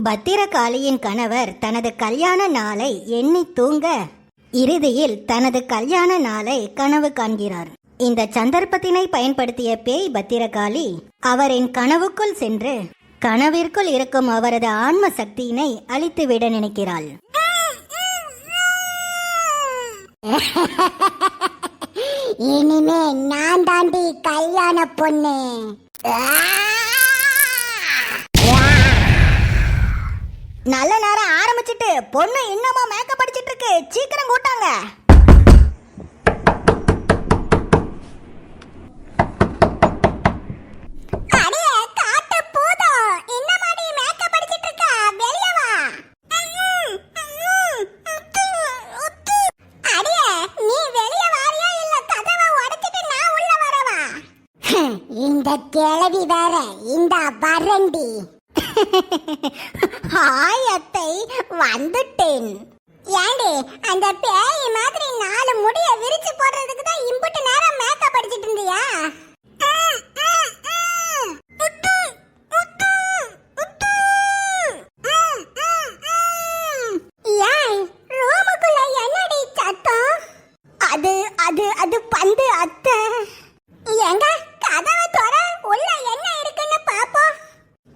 பத்திரகாளியின் கணவர் தனது கல்யாண நாளை எண்ணி தூங்க இறுதியில் தனது கல்யாண நாளை கனவு காண்கிறார். இந்த சந்தர்ப்பத்தினை பயன்படுத்திய பேய் பத்திரகாளி அவரின் கனவுக்குள் சென்று கனவிற்குள் இருக்கும் அவரது ஆன்ம சக்தியினை அழித்துவிட நினைக்கிறாள். இனிமே நான் தாண்டி கல்யாண பொண்ணு. நல்ல நேரம் ஆரம்பிச்சிட்டு பொண்ணு இன்னமா மேக்கப் அடிச்சிட்டு இருக்கு, சீக்கிரம் கூட்டாங்க. இந்த கிழவி வேற இந்த வரண்டி. ஹாய் அத்தை, வந்துட்டேன். ஏண்டி அந்த பேய் மாதிரி 4 முடிய விரிச்சு போடுறதுக்கு தான் இம்புட்டு நேரம் மேக்கப் அடிச்சிட்டு இருந்தியா? ஏய், ரூமுக்குள்ள என்னடி சத்தம்? அது அது அது பந்து அத்தை. எங்க கதவை தொற, உள்ள என்ன இருக்குன்னு பாப்போம்.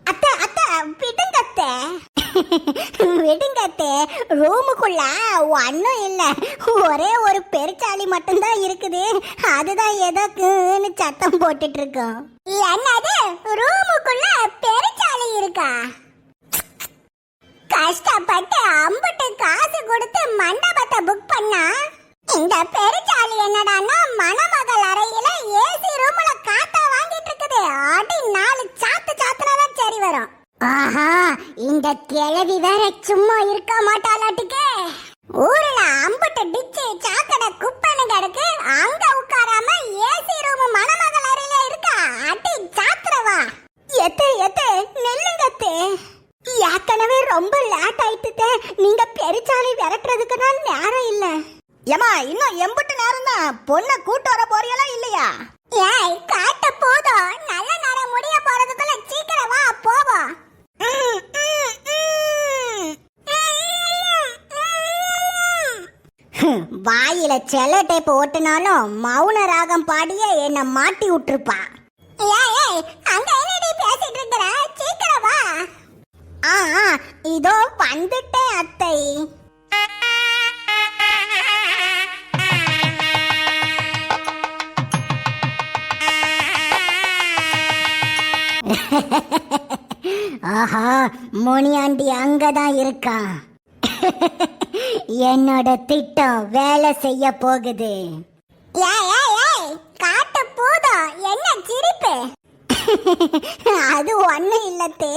அத்தை அத்தை விடுங்க அத்தை. விடுங்க அத்தை, ரூமுக்குள்ள ஒன்னும் இல்ல, ஒரே ஒரு பெருச்சாளி மட்டும்தான் இருக்குது. அதுதான் எதோக்குன்னு சத்தம் போட்டுட்டு இருக்கோம். என்னது, ரூமுக்குள்ள பெருச்சாளி இருக்கா? கஷ்டப்பட்டு அம்புட்டு காசு கொடுத்து மண்டபத்தை புக் பண்ணா இந்த பெருச்சாளி என்னடான்னா மணமகள் அறையில ஏசி ரூம்ல காத்தா வாங்கிட்டு இருக்குது. அடி 4 சாத்து சாத்துனாதான் சரி வரும். ஆஹா, இந்த கிழவி வேற சும்மா இருக்க மாட்டாளாட்டுக்கே. ஊர்ல அம்புட்டு டிச்சு சாக்கடை குப்பைன்னு கிடக்கு, அங்க உட்காராம ஏசி ரூம் மணமகள் அறையில இருக்கா. அடி சாத்துறவா. எத்தே எத்தே நெல்லுங்க அத்தை, ஏற்கனவே ரொம்ப லேட் ஆயிட்டு. நீங்க பெருச்சாளி விரட்டுறதுக்கு தான் நேரம் இல்ல. ஏமா, இன்னும் எம்பட்டு நேரம் தான். பொண்ணை கூட்டு வர போறியலா இல்லையா? ஏய், காட்ட போதும். நல்ல நேரம் முடிய போறதுக்குள்ள சீக்கிரம் வா, போவோம். வாயில செல்ல டேப் ஓட்டுனாலும் மௌன ராகம் பாடிய என்ன மாட்டி விட்டுருப்பா. ஏய், அங்க என்னடி பேசிட்டு இருக்கற? சீக்கிரம் வா. இதோ வந்துட்டேன் அத்தை. ஆஹா, முனியாண்டி அங்கதான் இருக்கா. என்னோட திட்டம் வேலை செய்ய போகுது. காட்டு போதும். என்ன சிரிப்பு? அது ஒண்ணு இல்லத்தே,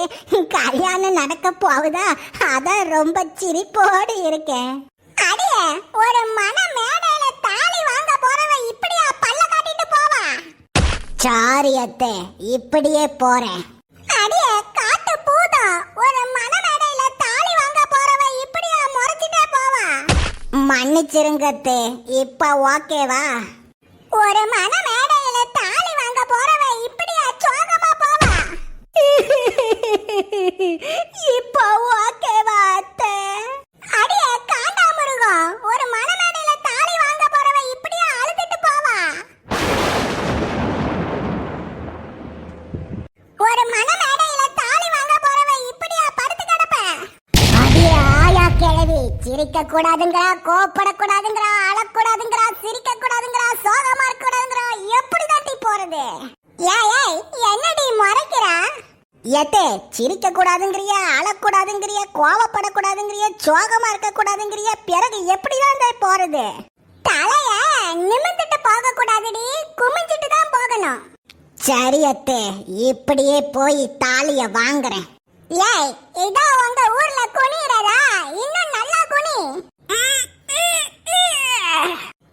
கல்யாணம் நடக்க போகுதா, அதான் ரொம்ப சிரிப்போடு இருக்கேன். அடியே, ஒரு மன மேடையில தாலி வாங்க போறவன் இப்படியா பல்ல காட்டிட்டு போவா? சாரி அத்தை, இப்படியே போறேன். அடியே, காட்டு போதும். ஒரு மன மேடையில தாலி வாங்க போறவன் இப்படியா முறைச்சிட்டே போவா? மன்னிச்சிருங்க அத்தை, இப்ப ஓகேவா? ஒரு மன மேடையில தாலி வாங்க போறவன் இப்படியா சோகமா போவா? இப்ப ஓகேவா அத்தை? அடியே காண்டாமிருகம், ஒரு மன மேடையில தாலி வாங்க போறவன் இப்படியா அழுதுட்டு போவா? ஒரு மன மேடையில தாலி வாங்க போறவன் இப்படியா படுத்து கிடப்ப? அடியே ஆயா கிழவி, சிரிக்க கூடாதுங்கிறா, கோப்படக்கூடாதுங்கிறா, அழக்கூடாதுங்கிறா, சிரிக்க கூடாதுங்கிறா, சோகமா இருக்க கூடாதுங்கிறா, எப்படி தாண்டி போறது? ஏய், என்னடி முறைக்கிறா? ஏத்தே, சிரிக்க கூடாதுங்கிறியா, அழக்கூடாதுங்கிறிய, கோவப்படக்கூடாதுங்கிறிய, சோகமா இருக்க கூடாதுங்கிறிய, பிறகு எப்படிதான் போறது? தலைய நிமிர்ந்துட்டு போக கூடாதுடி, குமிஞ்சிட்டு தான் போகணும். சரி அத்தே, இப்படியே போய் தாலிய வாங்குறேன். ஏய், இதோ உங்க ஊர்ல குனிறதா? இன்னும் நல்லா குனி.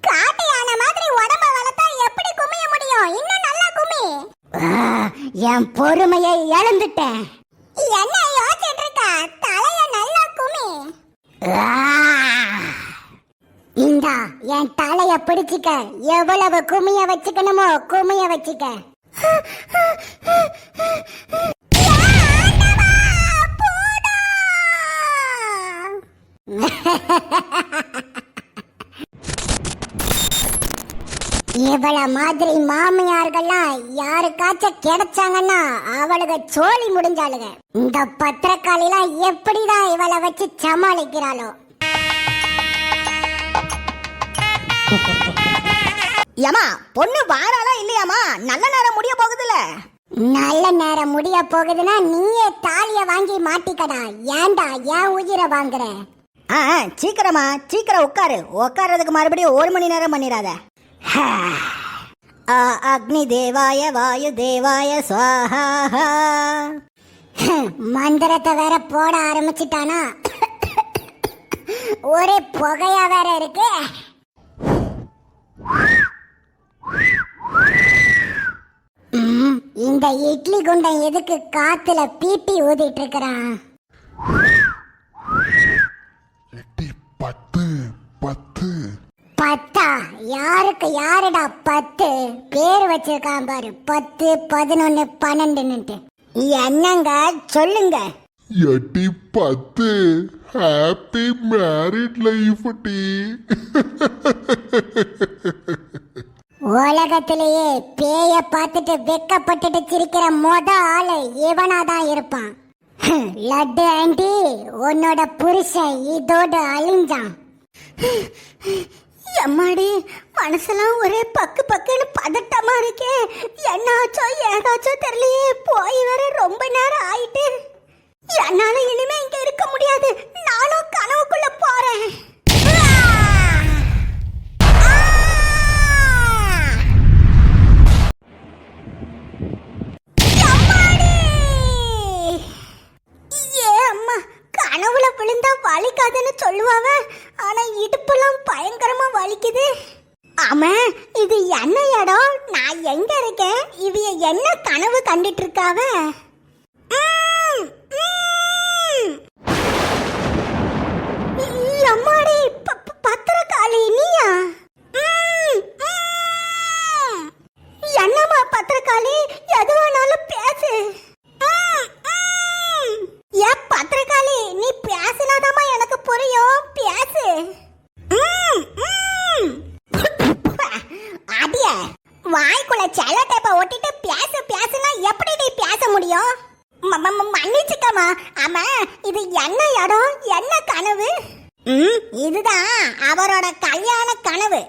காட்டு யானை மாதிரி உடம்ப வளர்த்தா எப்படி குமிய முடியும்? இன்னும் நல்லா குமி. என் பொறுமையை இழந்துட்டேன். என்ன யோசிச்சுட்டு இருக்க? தலைய நல்லா குமி. இந்தா, என் தலைய பிடிச்சிக்க. எவ்வளவு குமிய வச்சுக்கணுமோ குமிய வச்சுக்க. இவள மாதிரி மாமியார்கள்லாம் யாருக்காச்சும் கிடைச்சாங்கன்னா அவளுக்கு சோழி முடிஞ்சாளுங்க. இந்த பத்திரக்காளிலாம் எப்படிதான் இவளை வச்சு சமாளிக்கிறாளோ. ஏமா பொண்ணு வாராளா இல்லையாமா? நல்ல நேரம் முடிய போகுதுல. நல்ல நேரம் முடிய போகுதுன்னா நீயே தாலிய வாங்கி மாட்டிக்கடா. ஏன்டா ஏன் உயிரை வாங்குற? சீக்கிரமா சீக்கிரம் உட்கார்றதுக்கு மறுபடியும் 1 மணி நேரம் பண்ணிடாத. அக்னி தேவாய வாயு தேவாய ஸ்வாஹா. மந்திரத்தை வேற போட ஆரம்பிச்சிட்டானா? ஒரே புகையா வேற இருக்கு. இந்த இட்லி குண்டன் எதுக்கு காத்துல பீப்பி ஊதிட்டு இருக்கிறான்? 10 யாருக்கு யாருடா 10 பேர் வச்சிருக்கான் பாரு. 10 11 12 என்னங்க சொல்லுங்க. 10 ஹாப்பி மேரிட் லைஃப் டி. உலகத்திலேயே பேய பார்த்துட்டு வெக்கப்பட்டுட்டு சிரிக்கிற ஆளு இவனாதான் இருப்பான். லட்டு ஆண்டி உன்னோட புருஷன் இதோட அழிஞ்சான். எம்மாடி மனசெல்லாம் ஒரே பக்கு பக்குன்னு பதட்டமா இருக்கே. என்னாச்சோ ஏதாச்சோ தெரியலையே. போய் வேற ரொம்ப நேரம் ஆயிட்டு. என்னால இனிமே இங்க இருக்க முடியாது. நானும் கனவுக்குள்ள போறேன். கனவுல விழுந்தா வலிக்காதுன்னு சொல்லுவாவ. ஆனா இடுப்பெல்லாம் பயங்கரமா வலிக்குது. ஆமா, இது என்ன இடம்? நான் எங்க இருக்கேன்? இவ என்ன கனவு கண்டுட்டு இருக்காவ? அம்மாடி, பத்திரக்காளி நீயா? என்னம்மா பத்திரக்காளி, எதுவானாலும் பேசு. ஏன் பத்திரக்காளி, நீ பேசினாதாமா எனக்கு புரியும். பேசு. அடிய வாய்க்குள்ள செல்ல டேப்ப ஒட்டிட்டு பேசுனா எப்படி நீ பேச முடியும்? மன்னிச்சுக்கமா. ஆமா, இது என்ன இடம், என்ன கனவு? இதுதான் அவரோட கல்யாண கனவு.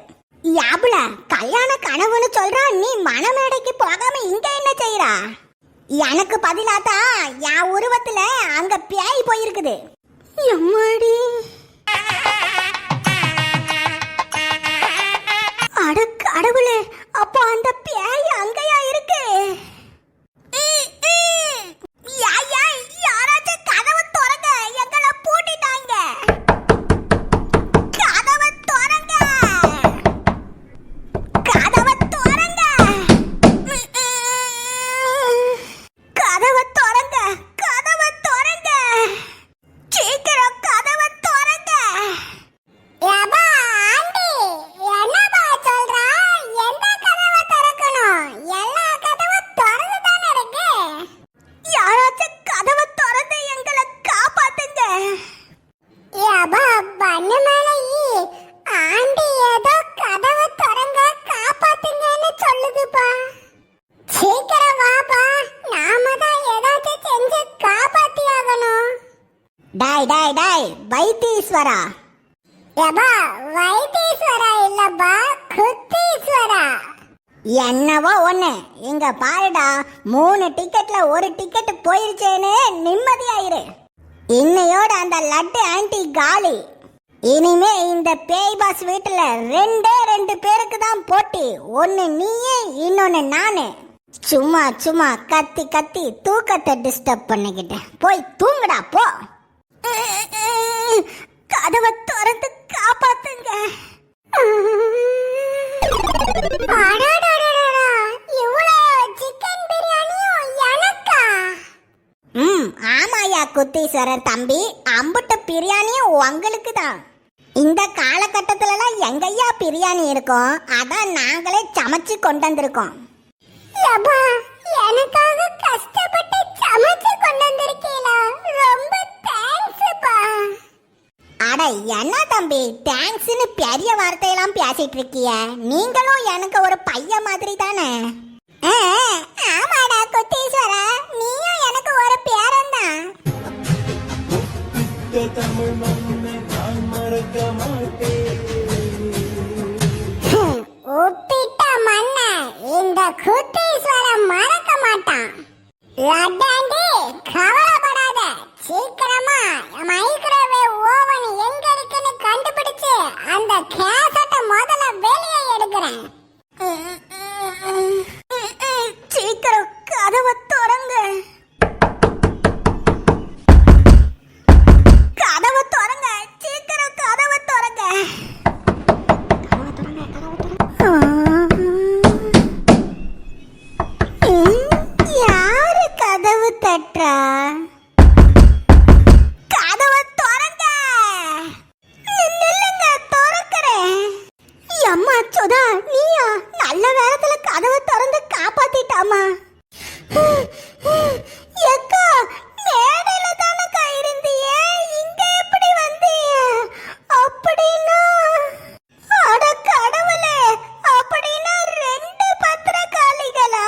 யாபுல கல்யாண கனவுன்னு சொல்றா. நீ மணமேடைக்கு போகாம இங்க என்ன செய்யறா? எனக்கு பதிலாதான் என் உருவத்துல அங்க பேய் போயிருக்குது. எம்மாடி, அட கடவுளே, அப்போ அந்த பேய் அங்கயா இருக்கு? யாராச்சும் கதவை திறங்க, எங்களை பூட்டிட்டாங்க. கதவை திறங்க, கதவை திறங்க, கதவை திறங்க, கதவை திறங்க, சீக்கிரம் கதவை திறங்க. ஏபா ஆண்டி, என்னபா சொல்றா? எந்த கதவை திறக்கணும்? எல்லா கதவும் திறந்து தானே இருக்கு. யாராச்சும் கதவை திறந்து எங்களை காப்பாத்துங்க. ஏபா பண்ணு மேலே ஆண்டி ஏதோ கதவை திறங்க காப்பாத்துங்கன்னு சொல்லுதுப்பா. சீக்கிரம் வாப்பா, நாம தான் ஏதாச்சும் செஞ்சு காப்பாத்தி ஆகணும். டாய் டாய் டாய், வைத்தீஸ்வரா. ஏபா வைத்தீஸ்வரா இல்லப்பா, குத்தீஸ்வரா. என்னவோ ஒண்ணு. இங்க பாருடா, 3 டிக்கெட்ல 1 டிக்கெட் போயிருச்சேன்னு நிம்மதியாயிரு. இன்னையோட அந்த லட்டு ஆண்டி காலி. இனிமே இந்த பேய் பாஸ் வீட்டுல 2 பேருக்கு தான் போட்டி. ஒன்னு நீயே, இன்னொன்னு நானு. சும்மா சும்மா கத்தி கத்தி தூக்கத்தை டிஸ்டர்ப் பண்ணிக்கிட்டேன். போய் தூங்குடா போ. கதவை திறந்து காப்பாத்துங்க. சிக்கன் பிரியாணியும் எனக்கா? ஆமாயா குத்தீஸ்வரர் தம்பி, அம்புட்ட பிரியாணியும் உங்களுக்கு தான். இந்த காலகட்டத்துலலாம் எங்கய்யா பிரியாணி இருக்கும்? அதான் நாங்களே சமைச்சு கொண்டு வந்திருக்கோம். யப்பா, எனக்காக கஷ்டப்பட்டு சமைச்சு கொண்டு வந்திருக்கீங்களா? ரொம்ப தேங்க்ஸ்ப்பா. அட என்ன தம்பி தேங்க்ஸ்னு பெரிய வார்த்தையெல்லாம் பேசிட்டு இருக்கிய? நீங்களும் எனக்கு ஒரு பையன் மாதிரி தானே? ஆமாடா குட்டீஸ்வரா, நீயும் எனக்கு ஒரு பேரன் தான். உப்பிட்ட மண்ண இந்த குட்டீஸ்வரன் மறக்க மாட்டான். லட்டாண்டி, கவலைப்படாத, சீக்கிரமா மைக்ரோவேவ் ஓவன் எங்க இருக்குன்னு கண்டுபிடிச்சு அந்த கேசட்டை முதல்ல வெளியே எடுக்கிறேன். சீக்கிரம் கதவை திறங்க. கதவை திறங்க, சீக்கிரம் கதவை திறங்க. யாரு கதவு தட்டுறா? கதவை திறங்க. நில்லுங்க, திறக்கிறேன். அம்மா சுதா, நீயா? நல்ல வேளத்துல கதவை திறந்து காப்பாத்திட்டாமா. எக்கா, மேடையில தானக்கா இருந்தியே, இங்க எப்படி வந்தீங்க? அப்படின்னா அட கடவுளே, அப்படின்னா 2 பத்திரக்காளிகளா?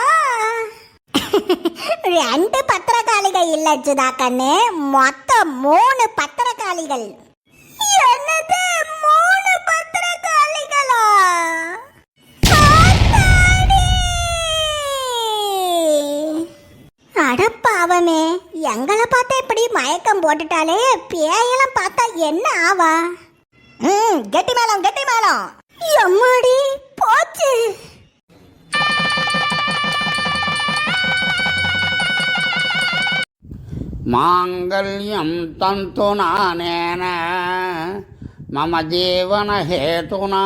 2 பத்திரக்காளிகள் இல்ல சுதா கண்ணு, மொத்தம் 3 பத்திரக்காளிகள். என்னது, 3 பத்திரக்காளிகளா? ஆத்தாடி! அடப்பாவமே, எங்களை பார்த்தா இப்படி மயக்கம் போட்டுட்டாலே, பேயெல்லாம் பார்த்தா என்ன ஆவா? கெட்டி மேளம், கெட்டி மேளம். எம்மாடி போச்சு. மாங்கல்யம் தந்து நானேன மம ஜீவன ஹேதுனா